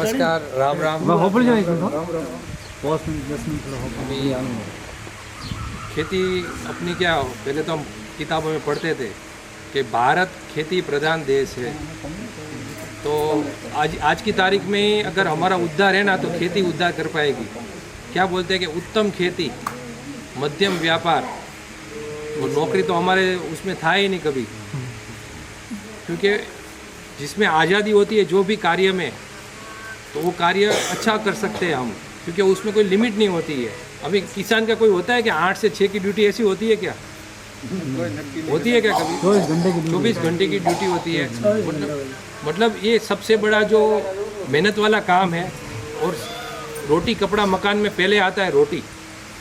नमस्कार, राम राम। अभी खेती अपनी क्या हो, पहले तो हम किताबों में पढ़ते थे कि भारत खेती प्रधान देश है। तो आज की तारीख में अगर हमारा उद्धार है ना, तो खेती उद्धार कर पाएगी। क्या बोलते हैं कि उत्तम खेती, मध्यम व्यापार और नौकरी तो हमारे उसमें था ही नहीं कभी, क्योंकि जिसमें आज़ादी होती है जो भी कार्य में, तो वो कार्य अच्छा कर सकते हैं हम, क्योंकि उसमें कोई लिमिट नहीं होती है। अभी किसान का कोई होता है कि 8 से 6 की ड्यूटी ऐसी होती है क्या? होती है क्या कभी? 24 घंटे की ड्यूटी होती है। मतलब ये सबसे बड़ा जो मेहनत वाला काम है। और रोटी कपड़ा मकान में पहले आता है रोटी,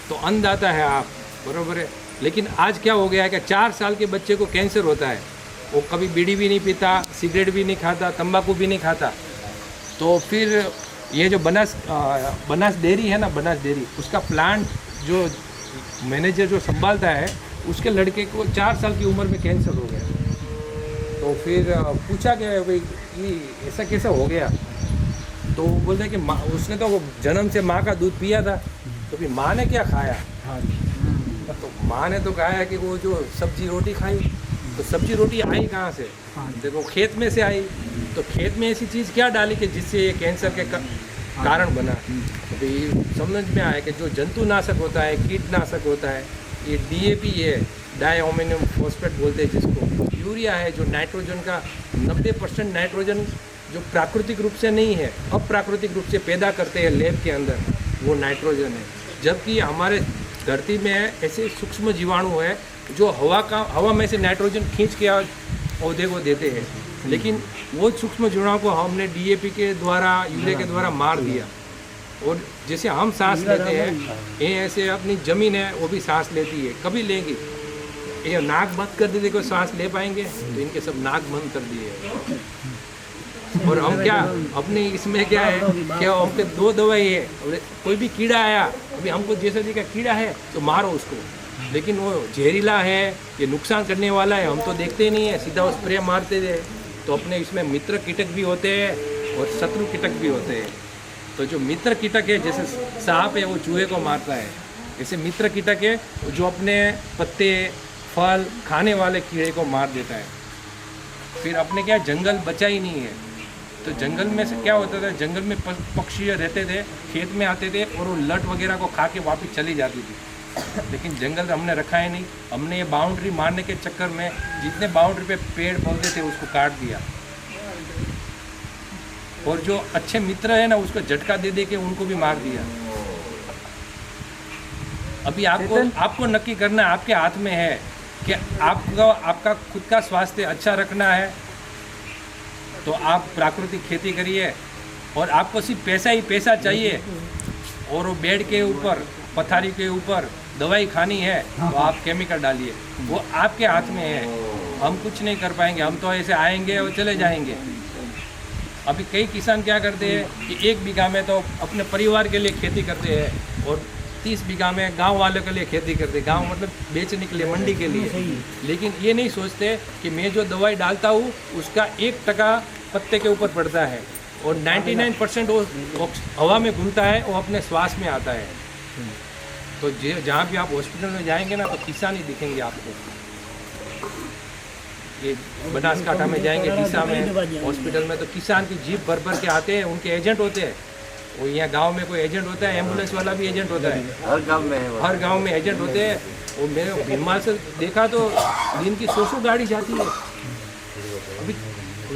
तो अन्न आता है आप, बरोबर है। लेकिन आज क्या हो गया है कि 4 साल के बच्चे को कैंसर होता है, वो कभी बीड़ी भी नहीं पीता, सिगरेट भी नहीं खाता, तंबाकू भी नहीं खाता। तो फिर ये जो बनास डेयरी है ना, बनास डेयरी, उसका प्लांट जो मैनेजर जो संभालता है, उसके लड़के को 4 साल की उम्र में कैंसर हो गया। तो फिर पूछा कि भाई ये ऐसा कैसा हो गया? तो वो बोलते हैं कि उसने तो जन्म से माँ का दूध पिया था, तो फिर माँ ने क्या खाया? तो माँ ने तो कहा कि वो जो सब्जी रोटी खाई, तो सब्जी रोटी आई कहाँ से? देखो खेत में से आई। तो खेत में ऐसी चीज़ क्या डाली कि जिससे ये कैंसर के कारण बना? तो भाई समझ में आया कि जो जंतुनाशक होता है, कीटनाशक होता है, ये DAP है, डाई अमोनियम फॉस्फेट बोलते हैं जिसको, यूरिया है जो नाइट्रोजन का 90% नाइट्रोजन जो प्राकृतिक रूप से नहीं है, अप्राकृतिक रूप से पैदा करते हैं लैब के अंदर, वो नाइट्रोजन है। जबकि हमारे धरती में ऐसे सूक्ष्म जीवाणु है जो हवा में से नाइट्रोजन खींच के पौधे को देते हैं, लेकिन वो सूक्ष्म जीवाणुओं को हमने DAP के द्वारा, यूरिया के द्वारा मार दिया। और जैसे हम सांस लेते हैं, ये ऐसे अपनी ज़मीन है वो भी सांस लेती है, कभी लेंगी। ये नाक बंद कर देते, कोई सांस ले पाएंगे? तो इनके सब नाक बंद कर दिए। और हम क्या अपने इसमें क्या है, क्या हम पे 2 दवाई है। कोई भी कीड़ा आया, अभी हमको जैसे जी का कीड़ा है तो मारो उसको, लेकिन वो जहरीला है, ये नुकसान करने वाला है, हम तो देखते ही नहीं है, सीधा वो स्प्रे मारते थे। तो अपने इसमें मित्र कीटक भी होते हैं और शत्रु कीटक भी होते हैं। तो जो मित्र कीटक है, जैसे सांप है वो चूहे को मारता है, जैसे मित्र कीटक है जो अपने पत्ते फल खाने वाले कीड़े को मार देता है। फिर अपने क्या जंगल बचा ही नहीं है। तो जंगल में से क्या होता था, जंगल में पक्षी रहते थे, खेत में आते थे और वो लट वगैरह को खा के वापस चली जाती थी। लेकिन जंगल हमने रखा ही नहीं, हमने ये बाउंड्री मारने के चक्कर में जितने बाउंड्री पे पेड़ पौधे थे उसको काट दिया। और जो अच्छे मित्र है ना, उसको झटका दे के उनको भी मार दिया। अभी आपको नक्की करना आपके हाथ में है कि आपका खुद का स्वास्थ्य अच्छा रखना है, तो आप प्राकृतिक खेती करिए। और आपको सिर्फ पैसा ही पैसा चाहिए, और वो बेड के ऊपर, पथारी के ऊपर दवाई खानी है तो आप केमिकल डालिए, वो आपके हाथ में है। हम कुछ नहीं कर पाएंगे, हम तो ऐसे आएंगे और चले जाएंगे। अभी कई किसान क्या करते हैं कि 1 बीघा में तो अपने परिवार के लिए खेती करते हैं और 30 बीघा में गांव वालों के लिए खेती करते हैं, गांव मतलब बेचने के लिए, मंडी के लिए। लेकिन ये नहीं सोचते कि मैं जो दवाई डालता हूँ उसका 1% पत्ते के ऊपर पड़ता है और 99% वो हवा में घूमता है, वो अपने श्वास में आता है। तो जहाँ भी आप हॉस्पिटल में जाएंगे ना, तो किसान ही दिखेंगे आपको। ये बनासकांठा में जाएंगे, डीसा में हॉस्पिटल में, तो किसान की जीप भर भर के आते हैं, उनके एजेंट होते हैं। वो यहाँ गांव में कोई एजेंट होता है, एम्बुलेंस वाला भी एजेंट होता है, हर गांव में एजेंट होते हैं। वो मेरे भीनमाल से देखा तो दिन की 100 गाड़ी जाती है। अभी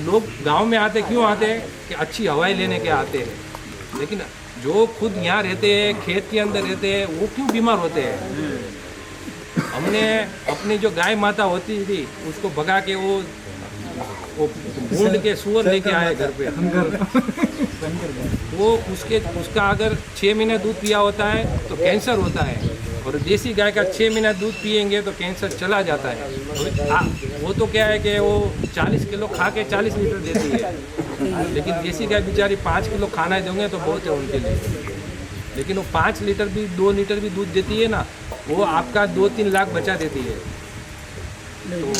लोग गांव में आते क्यों आते हैं कि अच्छी हवाएं लेने के आते हैं, लेकिन जो खुद यहाँ रहते हैं, खेत के अंदर रहते हैं, वो क्यों बीमार होते हैं? हमने अपनी जो गाय माता होती थी उसको भगा के वो ढूंढ के सुअर लेके आए घर पे, वो उसका अगर 6 महीने दूध पिया होता है तो कैंसर होता है, और देसी गाय का 6 महीना दूध पिएंगे तो कैंसर चला जाता है। वो तो क्या है कि वो 40 किलो खा के 40 लीटर देती है, लेकिन देसी गाय बेचारी 5 किलो खाना देंगे तो बहुत है उनके लिए। लेकिन वो 5 लीटर भी 2 लीटर भी दूध देती है ना, वो आपका 2-3 लाख बचा देती है। तो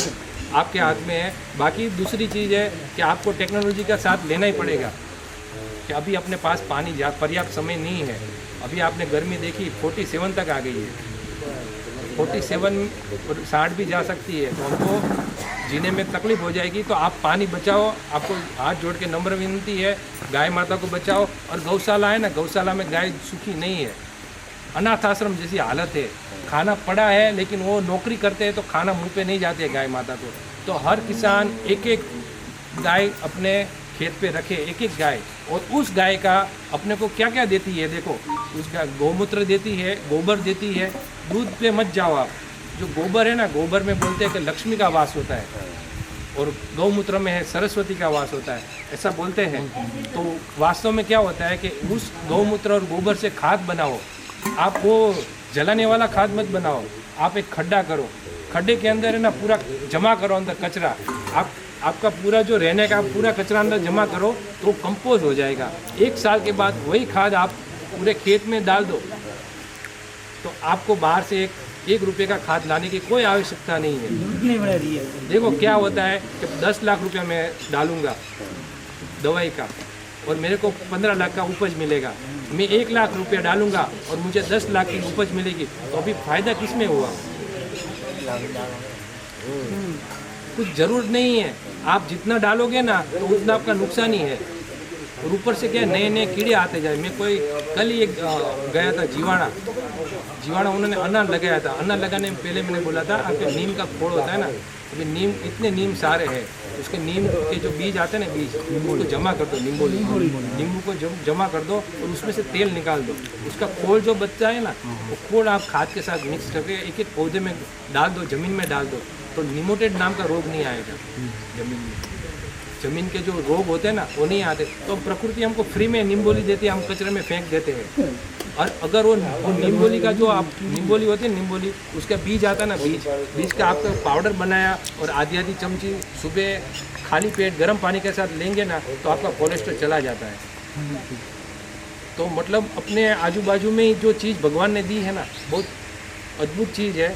आपके हाथ में है। बाकी दूसरी चीज़ है कि आपको टेक्नोलॉजी का साथ लेना ही पड़ेगा। कि अभी अपने पास पानी पर्याप्त समय नहीं है। अभी आपने गर्मी देखी 47 तक आ गई है, 47 और 60 भी जा सकती है, तो हमको जीने में तकलीफ हो जाएगी। तो आप पानी बचाओ, आपको हाथ जोड़ के नम्र विनती है, गाय माता को बचाओ। और गौशाला है ना, गौशाला में गाय सुखी नहीं है, अनाथ आश्रम जैसी हालत है। खाना पड़ा है लेकिन वो नौकरी करते हैं तो खाना मुंह पे नहीं जाते है गाय माता को। तो हर किसान एक एक गाय अपने खेत पे रखे, एक एक गाय, और उस गाय का अपने को क्या क्या देती है देखो। उसका गौमूत्र देती है, गोबर देती है। दूध पे मत जाओ आप, जो गोबर है ना, गोबर में बोलते हैं कि लक्ष्मी का वास होता है, और गौमूत्र में है सरस्वती का वास होता है, ऐसा बोलते हैं। तो वास्तव में क्या होता है कि उस गौमूत्र और गोबर से खाद बनाओ। आप वो जलाने वाला खाद मत बनाओ, आप एक खड्डा करो, खड्डे के अंदर है ना पूरा जमा करो अंदर कचरा। आपका पूरा जो रहने का पूरा कचरा अंदर जमा करो तो कंपोज हो जाएगा। 1 साल के बाद वही खाद आप पूरे खेत में डाल दो, तो आपको बाहर से एक रुपये का खाद लाने की कोई आवश्यकता नहीं है। देखो क्या होता है कि 10 लाख रुपया मैं डालूंगा दवाई का और मेरे को 15 लाख का उपज मिलेगा। मैं 1 लाख रुपया डालूंगा और मुझे 10 लाख की उपज मिलेगी, तो अभी फ़ायदा किस में हुआ? कुछ ज़रूरत नहीं है। आप जितना डालोगे ना तो उतना आपका नुकसान ही है। और ऊपर से क्या नए नए कीड़े आते जाए। मैं कोई कल ही एक गया था जीवाणा उन्होंने अनार लगाया था। अनार लगाने में पहले मैंने बोला था आपके नीम का खोड़ होता है ना, अभी नीम इतने नीम सारे हैं, उसके नीम के जो बीज आते हैं ना, बीज उसको जमा कर दो, नींबू को जमा कर दो और उसमें से तेल निकाल दो। उसका खोड़ जो बचता है ना, वो खोड़ आप खाद के साथ मिक्स करके एक एक पौधे में डाल दो, ज़मीन में डाल दो, तो निमोटेड नाम का रोग नहीं आएगा ज़मीन में। ज़मीन के जो रोग होते हैं ना वो नहीं आते। तो प्रकृति हमको फ्री में निम्बोली देती है, हम कचरे में फेंक देते हैं। और अगर वो निम्बोली का जो आप निम्बोली होती है, निम्बोली उसका बीज आता है ना, बीज का आपका पाउडर बनाया और आधी चमची सुबह खाली पेट गर्म पानी के साथ लेंगे ना तो आपका कोलेस्ट्रॉल चला जाता है। तो मतलब अपने आजू बाजू में जो चीज़ भगवान ने दी है ना, बहुत अद्भुत चीज़ है।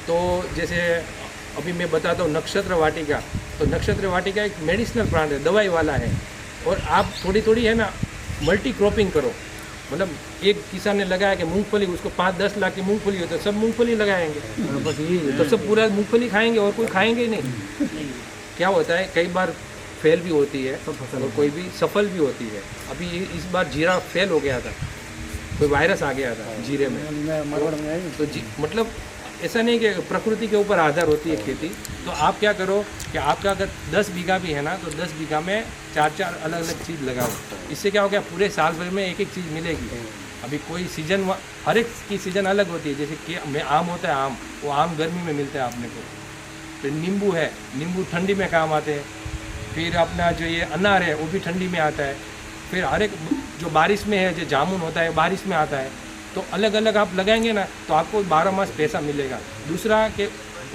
तो जैसे अभी मैं बताता हूँ नक्षत्र वाटिका, तो नक्षत्र वाटिका एक मेडिसिनल प्लांट है, दवाई वाला है। और आप थोड़ी थोड़ी है ना मल्टी क्रॉपिंग करो। मतलब एक किसान ने लगाया कि मूंगफली, उसको 5-10 लाख की मूंगफली हो तो सब मूंगफली लगाएंगे, तो सब पूरा मूंगफली खाएंगे और कोई खाएंगे ही नहीं। क्या होता है कई बार फेल भी होती है और कोई भी सफल भी होती है। अभी इस बार जीरा फेल हो गया था, कोई वायरस आ गया था जीरे में। तो मतलब ऐसा नहीं कि प्रकृति के ऊपर आधार होती है खेती। तो आप क्या करो कि आपका अगर 10 बीघा भी है ना, तो 10 बीघा में 4-4 अलग अलग चीज़ लगाओ। इससे क्या हो गया, पूरे साल भर में एक एक चीज़ मिलेगी। अभी कोई सीजन, हर एक की सीज़न अलग होती है। जैसे कि में आम होता है, आम वो आम गर्मी में मिलता है आपने को। फिर नींबू है, नींबू ठंडी में काम आते हैं। फिर अपना जो ये अनार है वो भी ठंडी में आता है। फिर हर एक जो बारिश में है, जो जामुन होता है बारिश में आता है। तो अलग अलग आप लगाएंगे ना तो आपको 12 मास पैसा मिलेगा। दूसरा कि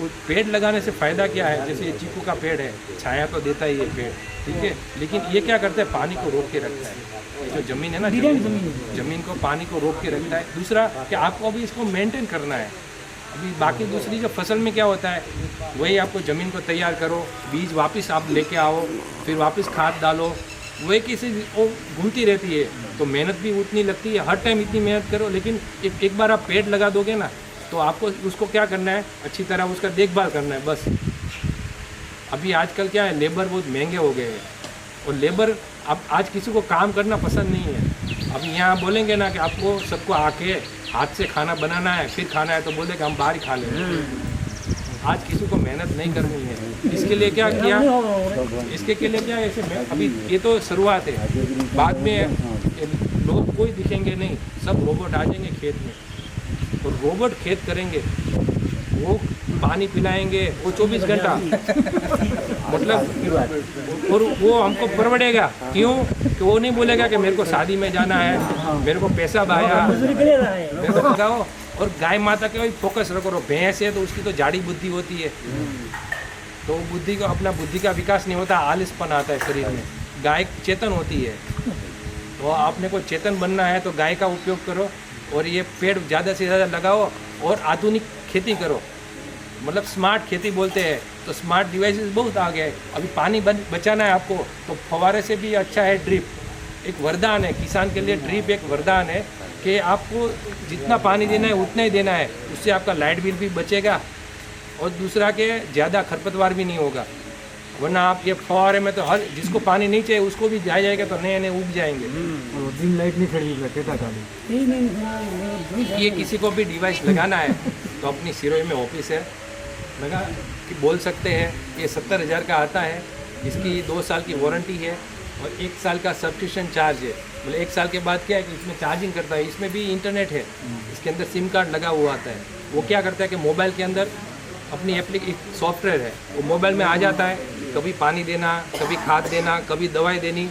पेड़ लगाने से फ़ायदा क्या है, जैसे ये चीकू का पेड़ है, छाया तो देता ही है पेड़, ठीक है, लेकिन ये क्या करता है, पानी को रोक के रखता है। जो ज़मीन है ना, ज़मीन को पानी को रोक के रखता है। दूसरा कि आपको अभी इसको मेंटेन करना है। अभी बाकी दूसरी जो फसल में क्या होता है, वही आपको ज़मीन को तैयार करो, बीज वापस आप लेके आओ, फिर वापस खाद डालो, वही किसी वो घूमती रहती है। तो मेहनत भी उतनी लगती है, हर टाइम इतनी मेहनत करो। लेकिन एक बार आप पेड़ लगा दोगे ना तो आपको उसको क्या करना है, अच्छी तरह उसका देखभाल करना है बस। अभी आजकल क्या है, लेबर बहुत महंगे हो गए हैं और लेबर अब आज किसी को काम करना पसंद नहीं है। अब यहाँ बोलेंगे ना कि आपको सबको आके हाथ से खाना बनाना है फिर खाना है, तो बोलेंगे हम बाहर ही खा लेंगे। आज किसी को मेहनत नहीं करनी है। इसके लिए क्या किया, इसके के लिए क्या ऐसे अभी ये तो शुरुआत है, बाद में लोग कोई दिखेंगे नहीं, सब रोबोट आ जाएंगे खेत में और रोबोट खेत करेंगे, वो पानी पिलाएंगे, वो 24 घंटा मतलब, और वो हमको परवड़ेगा। क्यों कि वो नहीं बोलेगा कि मेरे को शादी में जाना है, मेरे को पैसा भाया, मेरे को लगाओ। और गाय माता के वही फोकस रखो। भैंस है तो उसकी तो जाड़ी बुद्धि होती है, तो बुद्धि को अपना बुद्धि का विकास नहीं होता, आलसपन आता है शरीर में। गाय चेतन होती है, तो आपने को चेतन बनना है तो गाय का उपयोग करो और ये पेड़ ज़्यादा से ज़्यादा लगाओ और आधुनिक खेती करो। मतलब स्मार्ट खेती बोलते हैं, तो स्मार्ट डिवाइसेस बहुत आ गए। अभी पानी बचाना है आपको तो फवारे से भी अच्छा है ड्रिप। एक वरदान है किसान के लिए। ड्रिप एक वरदान है कि आपको जितना पानी देना है उतना ही देना है, उससे आपका लाइट बिल भी बचेगा और दूसरा के ज़्यादा खरपतवार भी नहीं होगा। वरना आप ये फव्वारे में तो हर जिसको पानी नहीं चाहिए उसको भी जाएगा तो नए नए उग जाएंगे। दिन लाइट नहीं खड़ी। ये किसी को भी डिवाइस लगाना है तो अपनी सिरोही में ऑफिस है, लगा कि बोल सकते हैं। ये 70,000 का आता है, इसकी 2 साल की वारंटी है और 1 साल का सब्सक्रिप्शन चार्ज है। मतलब 1 साल के बाद क्या है कि इसमें चार्जिंग करता है, इसमें भी इंटरनेट है, इसके अंदर सिम कार्ड लगा हुआ आता है। वो क्या करता है कि मोबाइल के अंदर अपनी सॉफ्टवेयर है, वो मोबाइल में आ जाता है, कभी पानी देना, कभी खाद देना, कभी दवाई देनी,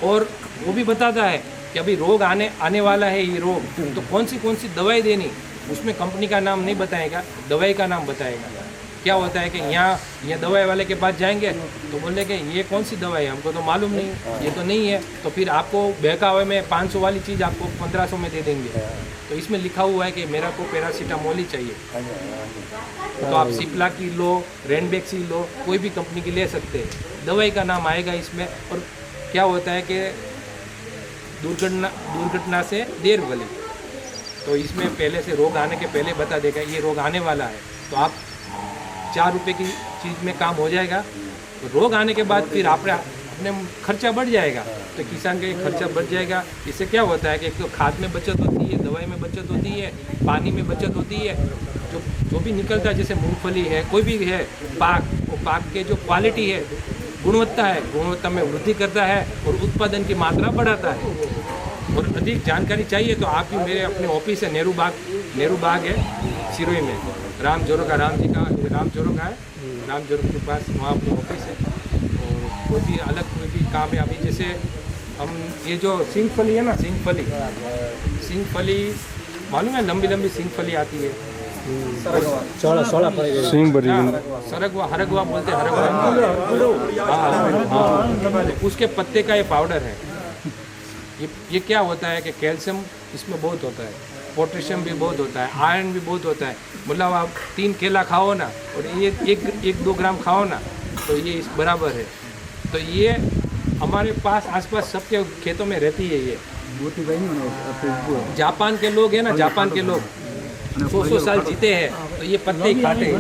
और वो भी बताता है कि अभी रोग आने वाला है, ये रोग तो कौन सी दवाई देनी। उसमें कंपनी का नाम नहीं बताएगा, दवाई का नाम बताएगा। क्या होता है कि यहाँ दवाई वाले के पास जाएंगे तो बोले कि ये कौन सी दवाई है, हमको तो मालूम नहीं, ये तो नहीं है, तो फिर आपको बहकावे में 500 वाली चीज़ आपको 1500 में दे देंगे। तो इसमें लिखा हुआ है कि मेरा को पैरासीटामोल ही चाहिए, तो आप सिप्ला की लो, रेनबेक्सी लो, कोई भी कंपनी की ले सकते हैं, दवाई का नाम आएगा इसमें। और क्या होता है कि दुर्घटना से देर भली, तो इसमें पहले से रोग आने के पहले बता देगा ये रोग आने वाला है, तो आप 4 रुपये की चीज़ में काम हो जाएगा। तो रोग आने के बाद फिर अपने खर्चा बढ़ जाएगा, तो किसान का ये खर्चा बढ़ जाएगा। इससे क्या होता है कि एक तो खाद में बचत होती है, दवाई में बचत होती है, पानी में बचत होती है, जो भी निकलता है, जैसे मूंगफली है, कोई भी है पाक, वो पाक के जो क्वालिटी है, गुणवत्ता में वृद्धि करता है और उत्पादन की मात्रा बढ़ाता है। और अधिक जानकारी चाहिए तो आप भी मेरे अपने ऑफिस है, नेहरू बाग है सिरोही में, राम जोरो का है, राम जोरो के पास वहाँ अपनी ऑफिस है। और कोई भी कोई भी काम है, अभी जैसे हम ये जो सिंगफली है ना, सिंगफली मालूम है, लंबी सिंगफली आती है, हरगवा बोलते हैं, हाँ, उसके पत्ते का ये पाउडर है। ये क्या होता है कि कैल्शियम इसमें बहुत होता है, पोटेशियम भी बहुत होता है, आयरन भी बहुत होता है। मतलब आप 3 केला खाओ ना और ये 1-2 ग्राम खाओ ना तो ये इस बराबर है। तो ये हमारे पास आसपास सबके खेतों में रहती है। ये जापान के लोग हैं ना, जापान के लोग 100 साल जीते हैं तो ये पत्ते ही खाते हैं।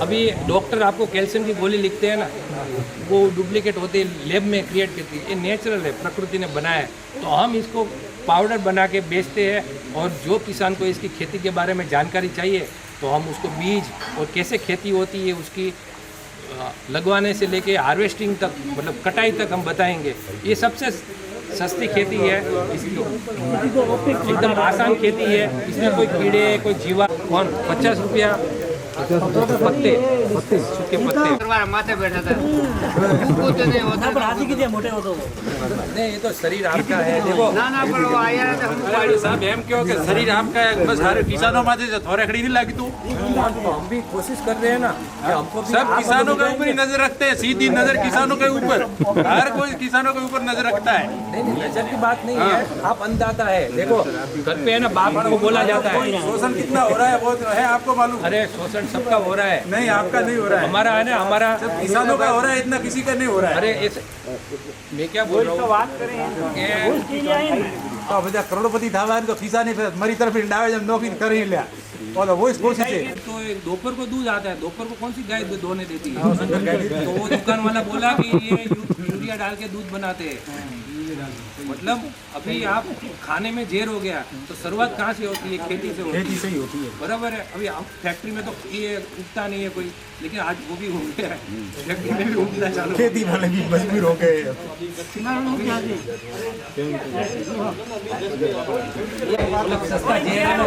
अभी डॉक्टर आपको कैल्शियम की गोली लिखते हैं ना, वो डुप्लीकेट होती है, लैब में क्रिएट करती है। ये नेचुरल है, प्रकृति ने बनाया है, तो हम इसको पाउडर बना के बेचते हैं। और जो किसान को इसकी खेती के बारे में जानकारी चाहिए तो हम उसको बीज और कैसे खेती होती है उसकी लगवाने से लेके हार्वेस्टिंग तक, मतलब कटाई तक हम बताएंगे। ये सबसे सस्ती खेती है, इसकी एकदम आसान खेती है, इसमें कोई कीड़े, कोई जीवा, 50 रुपया पत्ते, सूखे पत्ते माथे बैठा था नहीं, ये तो शरीर आपका है। देखो ना पर वो आया साहब, हम क्यों कि शरीर आपका है, बस हर किसानों माथे से थोड़ा खड़ी नहीं लगी तू। हम भी कोशिश कर रहे हैं ना कि हमको भी सब किसानों के ऊपर ही नजर रखते हैं, सीधी नजर किसानों के ऊपर, हर कोई किसानों के ऊपर नजर रखता है। नहीं, नजर की बात नहीं है, आप अंदाता है। देखो घर पे है ना, बाप को बोला जाता है शोषण कितना हो रहा है वो है आपको मालूम। अरे शोषण सबका हो रहा है, नहीं आपका नहीं हो रहा है, हमारा है ना, हमारा सब किसानों का हो रहा है, इतना किसी का नहीं हो रहा है। अरे मैं क्या बोल रहा हूँ, બધા કરોડપતિ થવા તો કિસાની મારી तरफ डावे जब नौकरी कर ही लिया और वो इस कोशिश है। तो दोपहर को दूध आता है, दोपहर को कौन सी गाय दोने देती है? तो वो दुकान वाला बोला कि ये यूरिया डाल के दूध बनाते हैं। मतलब अभी आप खाने में जेर हो गया तो शुरुआत कहाँ से होती है? खेती से होती है। खेती से ही होती है, बराबर है। अभी हम फैक्ट्री में तो ये उगता नहीं है कोई, लेकिन आज वो भी हो गया है, फैक्ट्री में भी उगना चालू। खेती वाले भी मजबूर हो गए। मतलब सस्ता जेर है ना,